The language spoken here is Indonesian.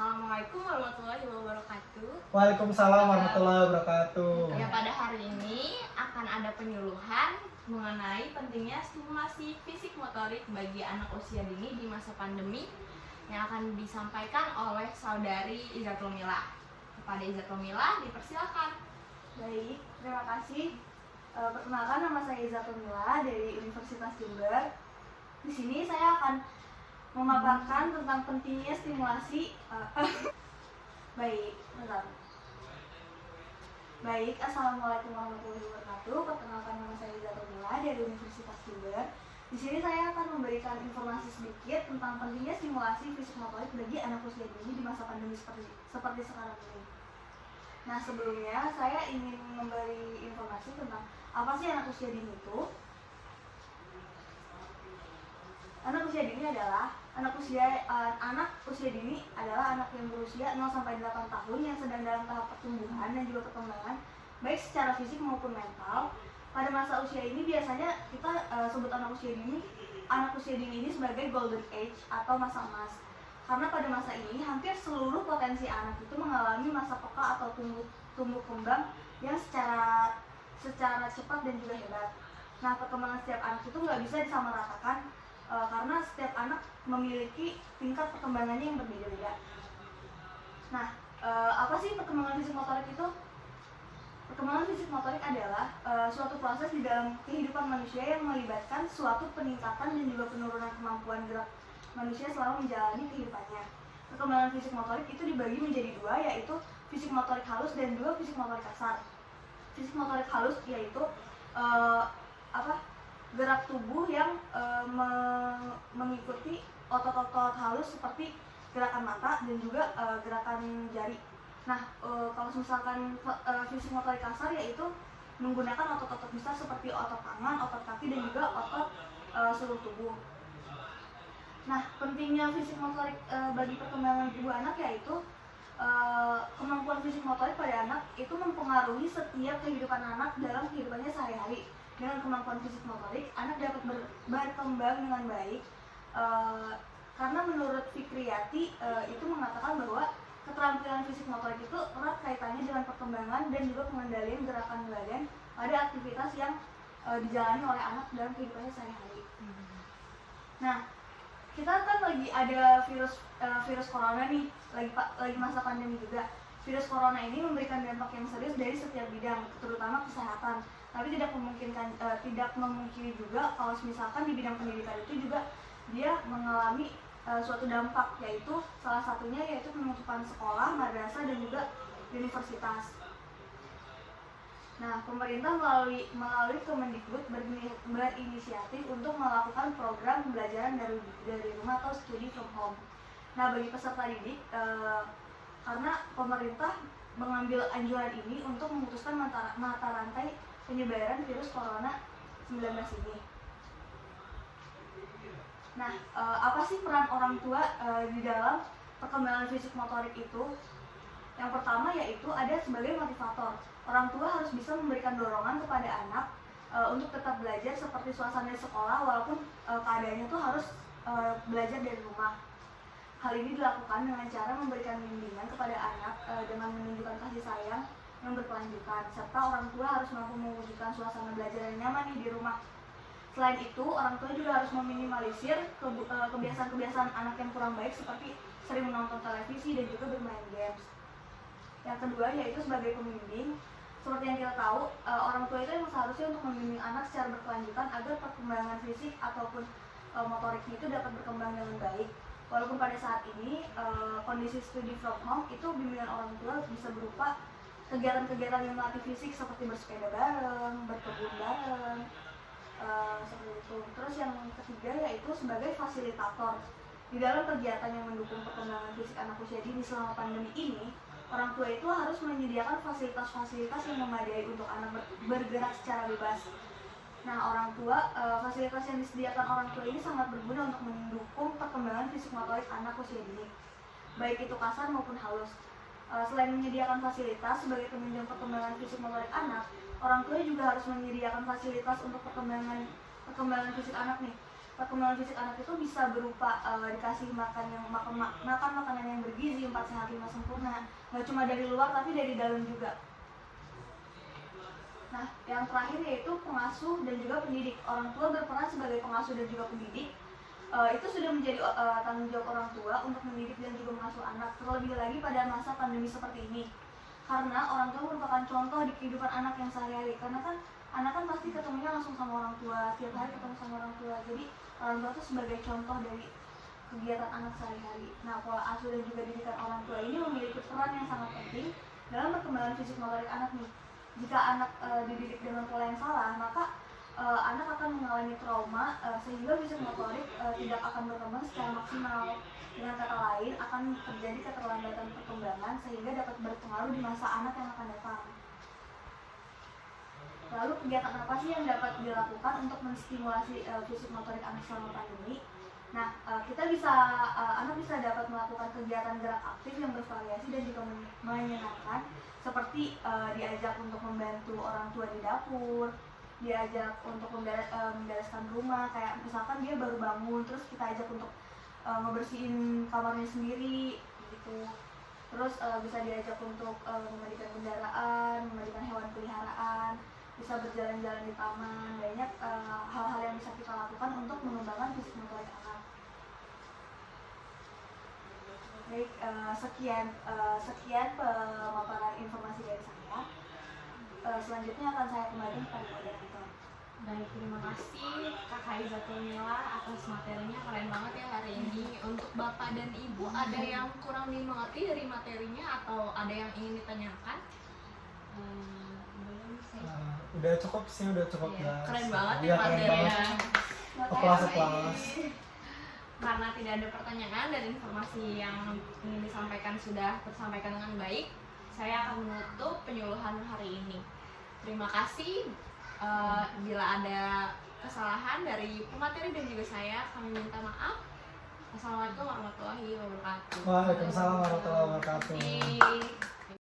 Assalamualaikum warahmatullahi wabarakatuh. Waalaikumsalam warahmatullahi wabarakatuh. Ya, pada hari ini akan ada penyuluhan mengenai pentingnya stimulasi fisik motorik bagi anak usia dini di masa pandemi yang akan disampaikan oleh saudari Izatul Milah. Kepada Izatul Milah dipersilakan. Baik, terima kasih. Perkenalkan, nama saya Izatul Milah dari Universitas Jember. Di sini saya akan memaparkan tentang pentingnya stimulasi. Baik, Assalamualaikum warahmatullahi wabarakatuh. Perkenalkan, nama saya Izatul Milah dari Universitas Jember. Di sini saya akan memberikan informasi sedikit tentang pentingnya stimulasi fisik motorik bagi anak usia dini di masa pandemi seperti sekarang ini. Nah, sebelumnya saya ingin memberi informasi tentang apa sih anak usia dini itu. Anak usia dini adalah anak usia dini adalah anak yang berusia 0 sampai 8 tahun yang sedang dalam tahap pertumbuhan dan juga perkembangan baik secara fisik maupun mental. Pada masa usia ini biasanya kita sebut anak usia dini ini sebagai golden age atau masa emas. Karena pada masa ini hampir seluruh potensi anak itu mengalami masa peka atau tumbuh kembang yang secara cepat dan juga hebat. Nah, perkembangan setiap anak itu nggak bisa disamaratakan karena setiap anak memiliki tingkat perkembangannya yang berbeda-beda. Nah, apa sih perkembangan fisik motorik itu? Perkembangan fisik motorik adalah suatu proses di dalam kehidupan manusia yang melibatkan suatu peningkatan dan juga penurunan kemampuan gerak manusia selama menjalani kehidupannya. Perkembangan fisik motorik itu dibagi menjadi dua, yaitu fisik motorik halus dan juga fisik motorik kasar. Fisik motorik halus yaitu gerak tubuh yang mengikuti otot-otot halus seperti gerakan mata dan juga gerakan jari. Nah, kalau misalkan fisik motorik kasar yaitu menggunakan otot-otot besar seperti otot tangan, otot kaki dan juga otot seluruh tubuh. Nah, pentingnya fisik motorik bagi perkembangan tubuh anak yaitu kemampuan fisik motorik pada anak itu mempengaruhi setiap kehidupan anak dalam kehidupannya sehari-hari. Dengan kemampuan fisik motorik, anak dapat berkembang dengan baik karena menurut Fikriyati itu mengatakan bahwa keterampilan fisik motorik itu erat kaitannya dengan perkembangan dan juga pengendalian gerakan badan pada aktivitas yang dijalani oleh anak dalam kehidupannya sehari-hari. Nah, kita kan lagi ada virus corona nih, lagi masa pandemi juga. Virus corona ini memberikan dampak yang serius dari setiap bidang, terutama kesehatan. Tapi tidak memungkiri juga kalau misalkan di bidang pendidikan itu juga dia mengalami suatu dampak, yaitu salah satunya yaitu penutupan sekolah, madrasah dan juga universitas. Nah, pemerintah melalui Kemendikbud berinisiatif untuk melakukan program pembelajaran dari rumah atau study from home. Nah, bagi peserta didik, karena pemerintah mengambil anjuran ini untuk memutuskan mata rantai penyebaran virus corona 19 ini. Nah, apa sih peran orang tua di dalam perkembangan fisik motorik itu? Yang pertama yaitu ada sebagai motivator. Orang tua harus bisa memberikan dorongan kepada anak untuk tetap belajar seperti suasana di sekolah walaupun keadaannya tuh harus belajar dari rumah. Hal ini dilakukan dengan cara memberikan bimbingan kepada anak dengan menunjukkan kasih sayang yang berkelanjutan, serta orang tua harus mampu mewujudkan suasana belajar yang nyaman di rumah. Selain itu, orang tua juga harus meminimalisir kebiasaan-kebiasaan anak yang kurang baik seperti sering menonton televisi dan juga bermain games. Yang kedua yaitu sebagai pembimbing. Seperti yang kita tahu, orang tua itu memang seharusnya untuk membimbing anak secara berkelanjutan agar perkembangan fisik ataupun motoriknya itu dapat berkembang dengan baik. Walaupun pada saat ini kondisi studi from home itu bimbingan orang tua bisa berupa kegiatan-kegiatan yang melatih fisik seperti bersepeda bareng, berkebun bareng, seperti itu. Terus yang ketiga yaitu sebagai fasilitator. Di dalam kegiatan yang mendukung perkembangan fisik anak usia dini selama pandemi ini, orang tua itu harus menyediakan fasilitas-fasilitas yang memadai untuk anak bergerak secara bebas. Nah, fasilitas yang disediakan orang tua ini sangat berguna untuk mendukung perkembangan fisik motorik anak usia dini, baik itu kasar maupun halus. Selain menyediakan fasilitas sebagai penunjang perkembangan fisik motorik anak, orang tua juga harus menyediakan fasilitas untuk perkembangan fisik anak nih. perkembangan fisik anak itu bisa berupa dikasih makan makanan yang bergizi, 4 sehat 5 sempurna, nggak cuma dari luar tapi dari dalam juga. Nah, yang terakhir yaitu pengasuh dan juga pendidik. Orang tua berperan sebagai pengasuh dan juga pendidik. Itu sudah menjadi tanggung jawab orang tua untuk mendidik dan juga mengasuh anak, terlebih lagi pada masa pandemi seperti ini. Karena orang tua merupakan contoh di kehidupan anak yang sehari-hari. Karena kan anak kan pasti ketemunya langsung sama orang tua, tiap hari ketemu sama orang tua. Jadi orang tua itu sebagai contoh dari kegiatan anak sehari-hari. Nah, pola asuh dan juga didikan orang tua ini memiliki peran yang sangat penting dalam perkembangan fisik motorik anak nih. Jika anak dididik dengan pola yang salah, maka anak akan mengalami trauma sehingga fisik motorik tidak akan berkembang secara maksimal. Dengan kata lain, akan terjadi keterlambatan perkembangan sehingga dapat berpengaruh di masa anak yang akan datang. Lalu kegiatan apa sih yang dapat dilakukan untuk menstimulasi fisik motorik anak selama pandemi? Nah, anak bisa dapat melakukan kegiatan gerak aktif yang bervariasi dan juga menyenangkan, seperti diajak untuk membantu orang tua di dapur, diajak untuk membereskan rumah, kayak misalkan dia baru bangun, terus kita ajak untuk ngebersihin kamarnya sendiri, gitu. Terus bisa diajak untuk memandikan kendaraan, memandikan hewan peliharaan, bisa berjalan-jalan di taman. Banyak hal-hal yang bisa kita lakukan untuk mengembangkan fisik motorik anak. Baik, sekian pemaparan informasi dari saya. Selanjutnya akan saya kembalikan kepada moderator. Baik, terima kasih Kakak Izatul Mila atas materinya, keren banget ya hari ini. Untuk Bapak dan Ibu, ada yang kurang dimengerti dari materinya atau ada yang ingin ditanyakan? Udah cukup sih, udah cukup Iya, jelas. keren banget Iya, ya keren materinya. banget. Kelas. Karena tidak ada pertanyaan dan informasi yang ingin disampaikan sudah tersampaikan dengan baik, saya akan menutup penyuluhan hari ini. Terima kasih. Bila ada kesalahan dari pemateri dan juga saya, kami minta maaf. Assalamualaikum warahmatullahi wabarakatuh. Waalaikumsalam warahmatullahi wabarakatuh.